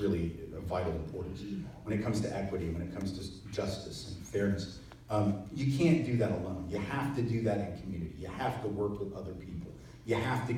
really of vital importance. When it comes to equity, when it comes to justice and fairness, you can't do that alone. You have to do that in community. You have to work with other people. You have to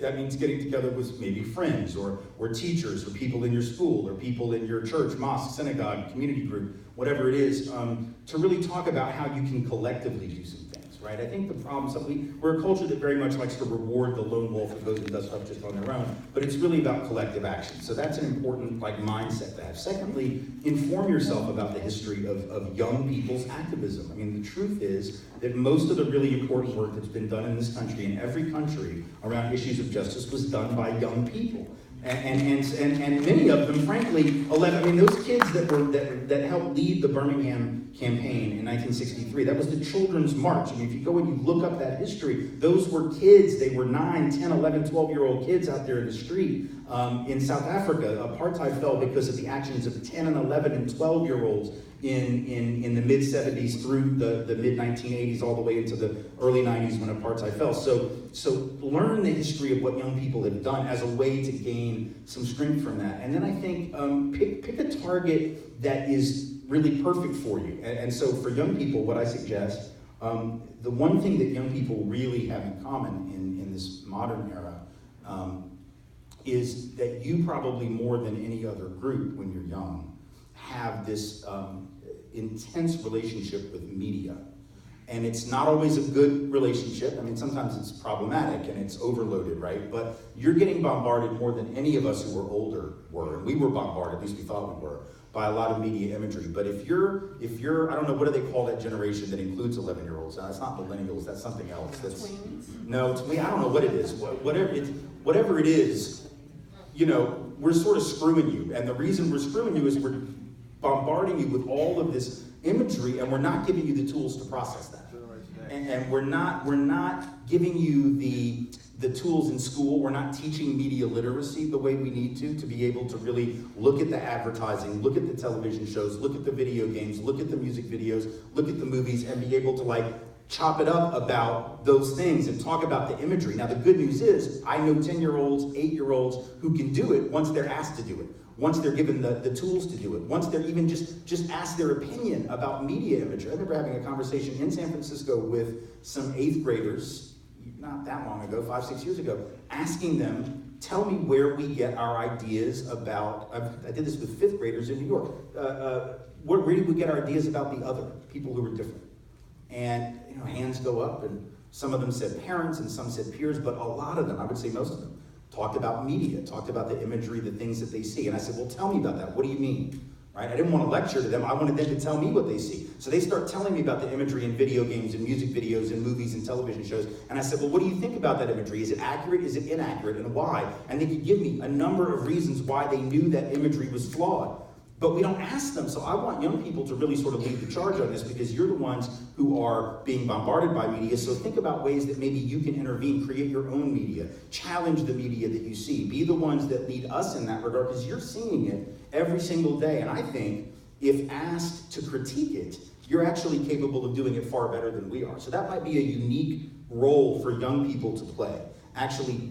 that means getting together with maybe friends or teachers or people in your school or people in your church, mosque, synagogue, community group, whatever it is, to really talk about how you can collectively do some things, right? I think the problem is that we're a culture that very much likes to reward the lone wolf that goes and does stuff just on their own, but it's really about collective action. So that's an important mindset to have. Secondly, inform yourself about the history of young people's activism. I mean, the truth is that most of the really important work that's been done in this country, in every country, around issues of justice was done by young people. And many of them, frankly, those kids that helped lead the Birmingham campaign in 1963, that was the Children's March. I mean, if you go and you look up that history, those were kids. They were 9, 10, 11, 12-year-old kids out there in the street. In South Africa, apartheid fell because of the actions of 10 and 11 and 12-year-olds in the mid-70s through the mid-1980s all the way into the early 90s when apartheid fell. So learn the history of what young people have done as a way to gain some strength from that. And then I think pick a target that is really perfect for you. And so for young people, what I suggest, the one thing that young people really have in common in this modern era is that you probably more than any other group when you're young have this intense relationship with media. And it's not always a good relationship. I mean, sometimes it's problematic and it's overloaded, right? But you're getting bombarded more than any of us who were older were. And we were bombarded, at least we thought we were, by a lot of media imagery. But if you're, I don't know, what do they call that generation that includes 11-year-olds? Now, it's not millennials, that's something else. That's no, I don't know what it is. Whatever it is, you know, we're sort of screwing you. And the reason we're screwing you is we're bombarding you with all of this imagery, and we're not giving you the tools to process that. And we're not giving you the tools in school. We're not teaching media literacy the way we need to be able to really look at the advertising, look at the television shows, look at the video games, look at the music videos, look at the movies, and be able to chop it up about those things and talk about the imagery. Now, the good news is I know 10-year-olds, 8-year-olds who can do it once they're asked to do it. Once they're given the tools to do it, once they're even just asked their opinion about media imagery. I remember having a conversation in San Francisco with some 8th graders, not that long ago, 5, 6 years ago, asking them, tell me where we get our ideas about, I did this with 5th graders in New York, where do we get our ideas about the other, people who are different? And hands go up, and some of them said parents, and some said peers, but a lot of them, I would say most of them, talked about media, talked about the imagery, the things that they see. And I said, well, tell me about that. What do you mean? Right? I didn't want to lecture to them. I wanted them to tell me what they see. So they start telling me about the imagery in video games and music videos and movies and television shows. And I said, well, what do you think about that imagery? Is it accurate? Is it inaccurate? And why? And they could give me a number of reasons why they knew that imagery was flawed. But we don't ask them. So I want young people to really sort of lead the charge on this, because you're the ones who are being bombarded by media. So think about ways that maybe you can intervene, create your own media, challenge the media that you see, be the ones that lead us in that regard, because you're seeing it every single day. And I think if asked to critique it, you're actually capable of doing it far better than we are. So that might be a unique role for young people to play. Actually,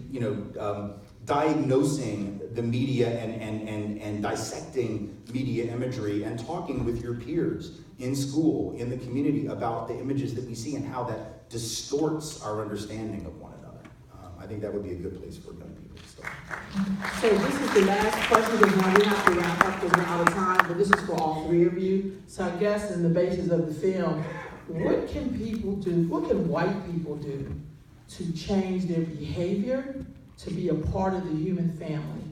diagnosing the media and dissecting media imagery and talking with your peers in school, in the community, about the images that we see and how that distorts our understanding of one another. I think that would be a good place for young people to start. So this is the last question, because now we have to wrap up because we're out of time, but this is for all 3 of you. So I guess in the basis of the film, what can people do, what can white people do to change their behavior to be a part of the human family?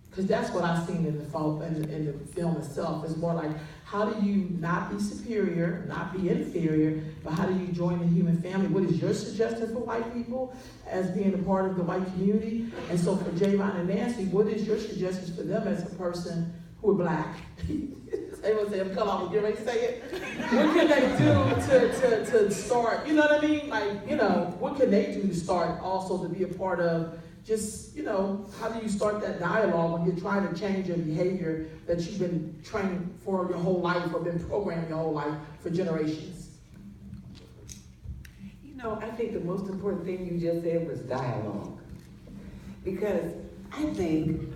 Because that's what I've seen in the film itself. It's more like, how do you not be superior, not be inferior, but how do you join the human family? What is your suggestion for white people as being a part of the white community? And so for Javon and Nancy, what is your suggestions for them as a person who are Black? Everyone say, I'm coming on, get ready to say it. What can they do to start, you know what I mean? What can they do to start also to be a part of just, how do you start that dialogue when you're trying to change your behavior that you've been trained for your whole life or been programmed your whole life for generations? I think the most important thing you just said was dialogue. Because I think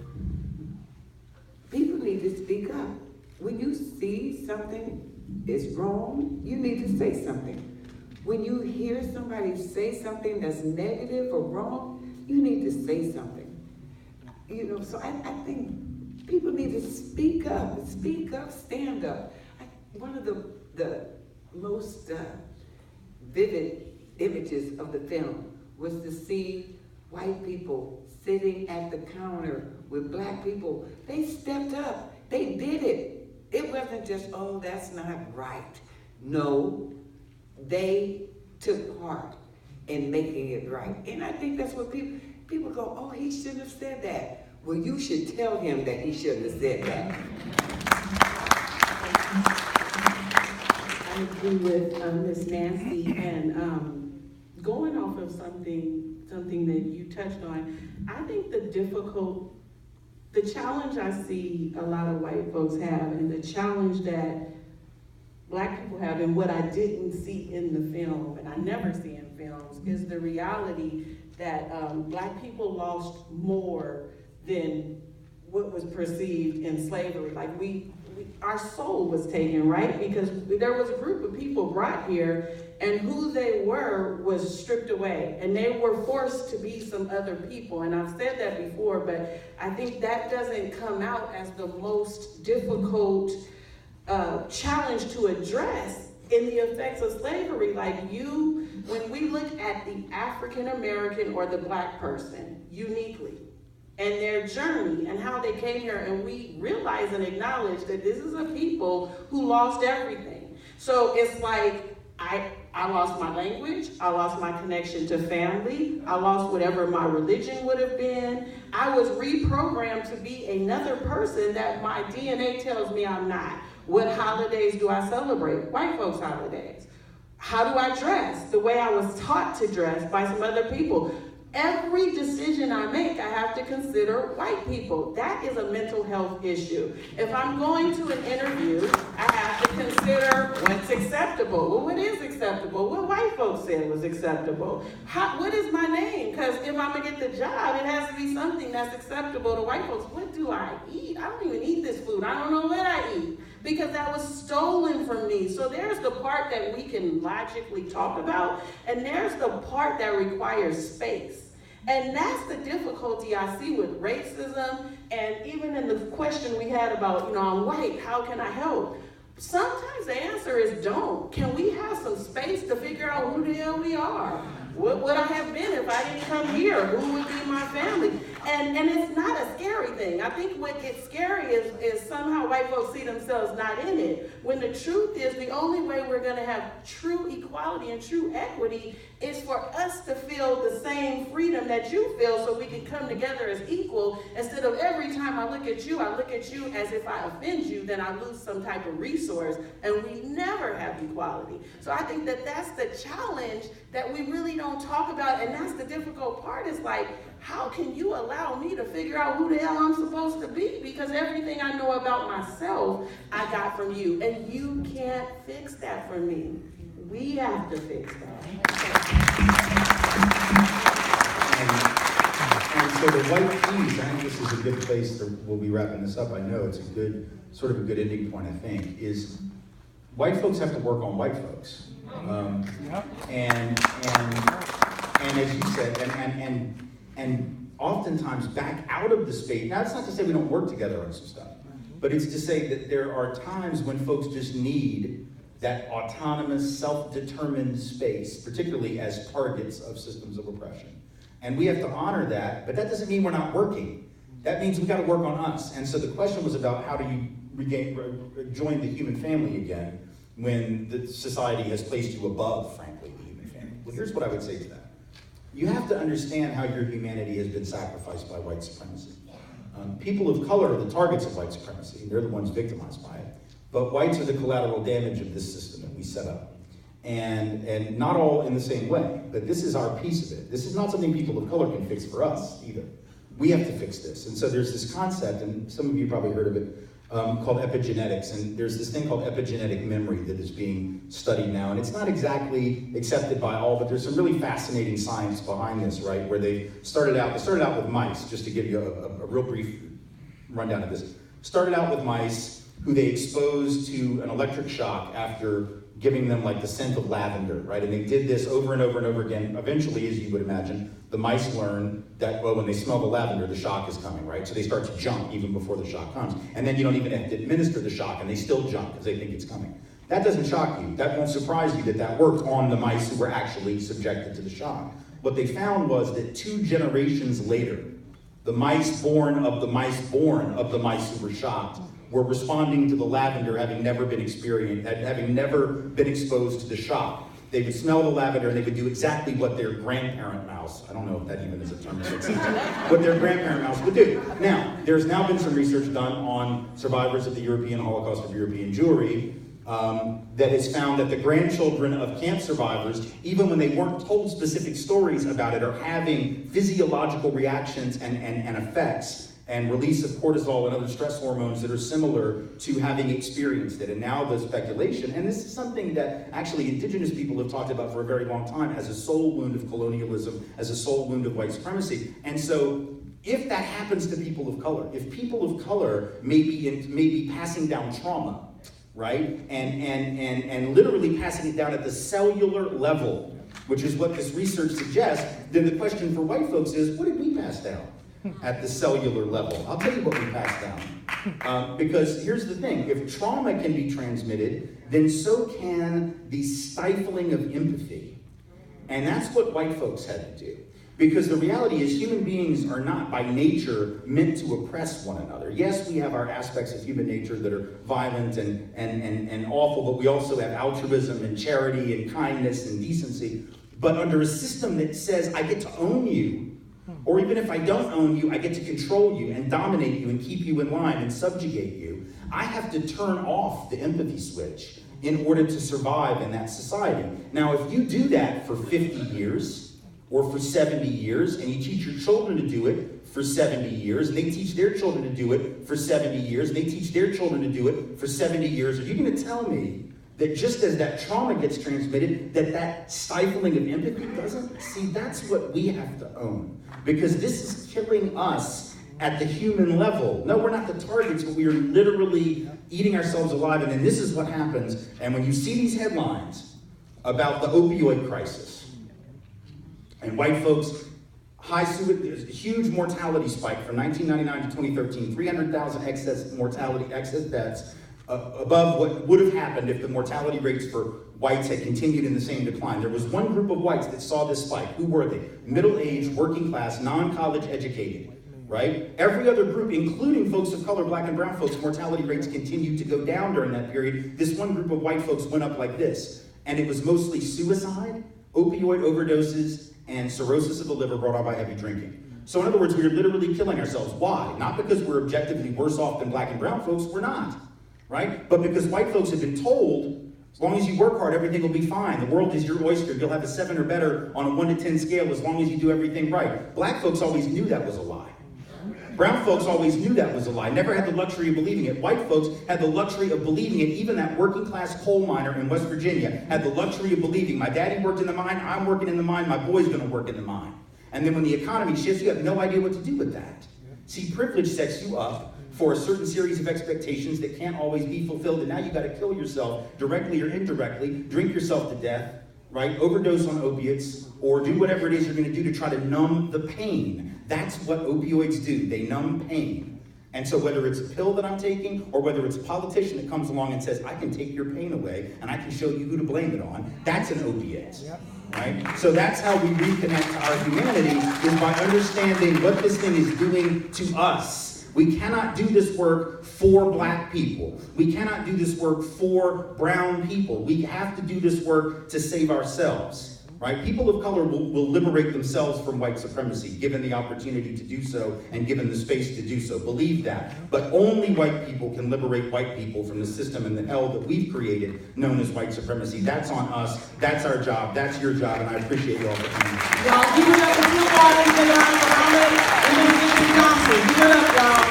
people to speak up. When you see something is wrong, you need to say something. When you hear somebody say something that's negative or wrong, you need to say something. You know, so I think people need to speak up, stand up. One of the most vivid images of the film was to see white people sitting at the counter with black people. They stepped up, they did it. It wasn't just, oh, that's not right. No, they took part in making it right. And I think that's what people go, oh, he shouldn't have said that. Well, you should tell him that he shouldn't have said that. I agree with Ms. Nancy, and going off of something that you touched on, I think the challenge I see a lot of white folks have, and the challenge that Black people have, and what I didn't see in the film, and I never see in films, is the reality that Black people lost more than what was perceived in slavery. Like our soul was taken, right? Because there was a group of people brought here, and who they were was stripped away, and they were forced to be some other people. And I've said that before, but I think that doesn't come out as the most difficult challenge to address in the effects of slavery. Like when we look at the African American or the Black person uniquely, and their journey and how they came here, and we realize and acknowledge that this is a people who lost everything. So it's like, I lost my language, I lost my connection to family, I lost whatever my religion would have been. I was reprogrammed to be another person that my DNA tells me I'm not. What holidays do I celebrate? White folks' holidays. How do I dress? The way I was taught to dress by some other people. Every decision I make, I have to consider white people. That is a mental health issue. If I'm going to an interview, I have to consider what's acceptable. Well, what is acceptable? What white folks said was acceptable. What is my name? Because if I'm going to get the job, it has to be something that's acceptable to white folks. What do I eat? I don't even eat this food. I don't know what I eat, because that was stolen from me. So there's the part that we can logically talk about, and there's the part that requires space. And that's the difficulty I see with racism, and even in the question we had about, I'm white, how can I help? Sometimes the answer is don't. Can we have some space to figure out who the hell we are? What would I have been if I didn't come here? Who would be my family? And it's not a scary thing. I think what gets scary is somehow white folks see themselves not in it. When the truth is, the only way we're going to have true equality and true equity is for us to feel the same freedom that you feel, so we can come together as equal, instead of every time I look at you as if I offend you, then I lose some type of resource, and we never have equality. So I think that that's the challenge that we really don't talk about, and that's the difficult part, is like, how can you allow me to figure out who the hell I'm supposed to be? Because everything I know about myself, I got from you, and you can't fix that for me. We have to fix that. And so the white piece, I think this is a good place we'll be wrapping this up. I know it's a good ending point, I think, is white folks have to work on white folks. And as you said, and oftentimes back out of the space. Now, it's not to say we don't work together on some stuff, but it's to say that there are times when folks just need that autonomous, self-determined space, particularly as targets of systems of oppression. And we have to honor that, but that doesn't mean we're not working. That means we got to work on us. And so the question was about, how do you join the human family again when the society has placed you above, frankly, the human family? Well, here's what I would say to that. You have to understand how your humanity has been sacrificed by white supremacy. People of color are the targets of white supremacy. They're the ones victimized by it. But whites are the collateral damage of this system that we set up. And not all in the same way, but this is our piece of it. This is not something people of color can fix for us either. We have to fix this. And so there's this concept, and some of you probably heard of it, called epigenetics. And there's this thing called epigenetic memory that is being studied now. And it's not exactly accepted by all, but there's some really fascinating science behind this, right? Where they started out with mice, just to give you a real brief rundown of this. Started out with mice who they exposed to an electric shock after giving them like the scent of lavender, right? And they did this over and over and over again. Eventually, as you would imagine, the mice learn that, well, when they smell the lavender, the shock is coming, right? So they start to jump even before the shock comes. And then you don't even have to administer the shock, and they still jump because they think it's coming. That doesn't shock you. That won't surprise you that that worked on the mice who were actually subjected to the shock. What they found was that 2 generations later, the mice born of the mice born of the mice who were shocked were responding to the lavender having never been experienced, having never been exposed to the shock. They would smell the lavender and they would do exactly what their grandparent mouse, I don't know if that even is a term, what their grandparent mouse would do. Now, there's now been some research done on survivors of the European Holocaust of European Jewry that has found that the grandchildren of camp survivors, even when they weren't told specific stories about it, are having physiological reactions and effects and release of cortisol and other stress hormones that are similar to having experienced it. And now the speculation, and this is something that actually indigenous people have talked about for a very long time as a soul wound of colonialism, as a soul wound of white supremacy. And so if that happens to people of color, if people of color may be passing down trauma, right, and literally passing it down at the cellular level, which is what this research suggests, then the question for white folks is, what did we pass down at the cellular level? I'll tell you what we passed down. Because here's the thing, if trauma can be transmitted, then so can the stifling of empathy. And that's what white folks had to do. Because the reality is human beings are not by nature meant to oppress one another. Yes, we have our aspects of human nature that are violent and awful, but we also have altruism and charity and kindness and decency. But under a system that says, I get to own you, or even if I don't own you, I get to control you and dominate you and keep you in line and subjugate you, I have to turn off the empathy switch in order to survive in that society. Now, if you do that for 50 years, or for 70 years, and you teach your children to do it for 70 years, and they teach their children to do it for 70 years, and they teach their children to do it for 70 years, are you going to tell me that just as that trauma gets transmitted, that stifling of empathy doesn't? See, that's what we have to own. Because this is killing us at the human level. No, we're not the targets, but we are literally eating ourselves alive, and then this is what happens. And when you see these headlines about the opioid crisis, and white folks, huge mortality spike from 1999 to 2013, 300,000 excess deaths, above what would have happened if the mortality rates for whites had continued in the same decline. There was one group of whites that saw this spike. Who were they? Middle-aged, working class, non-college educated, right? Every other group, including folks of color, black and brown folks, mortality rates continued to go down during that period. This one group of white folks went up like this. And it was mostly suicide, opioid overdoses, and cirrhosis of the liver brought on by heavy drinking. So in other words, we are literally killing ourselves. Why? Not because we're objectively worse off than black and brown folks, we're not, right? But because white folks have been told, as long as you work hard, everything will be fine. The world is your oyster. You'll have a 7 or better on a 1 to 10 scale as long as you do everything right. Black folks always knew that was a lie. Brown folks always knew that was a lie, never had the luxury of believing it. White folks had the luxury of believing it. Even that working class coal miner in West Virginia had the luxury of believing, my daddy worked in the mine, I'm working in the mine, my boy's gonna work in the mine. And then when the economy shifts, you have no idea what to do with that. See, privilege sets you up for a certain series of expectations that can't always be fulfilled, and now you gotta kill yourself, directly or indirectly, drink yourself to death, right? Overdose on opiates, or do whatever it is you're gonna do to try to numb the pain. That's what opioids do, they numb pain. And so whether it's a pill that I'm taking, or whether it's a politician that comes along and says, I can take your pain away, and I can show you who to blame it on, that's an opiate, right? So that's how we reconnect to our humanity, is by understanding what this thing is doing to us. We cannot do this work for black people. We cannot do this work for brown people. We have to do this work to save ourselves, right? People of color will liberate themselves from white supremacy, given the opportunity to do so and given the space to do so. Believe that. But only white people can liberate white people from the system and the hell that we've created, known as white supremacy. That's on us. That's our job. That's your job. And I appreciate you all for coming. Y'all give it up for two artists and Muhammad and then Mr. Johnson. Give it up, y'all.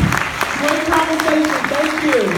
Great conversation. Thank you.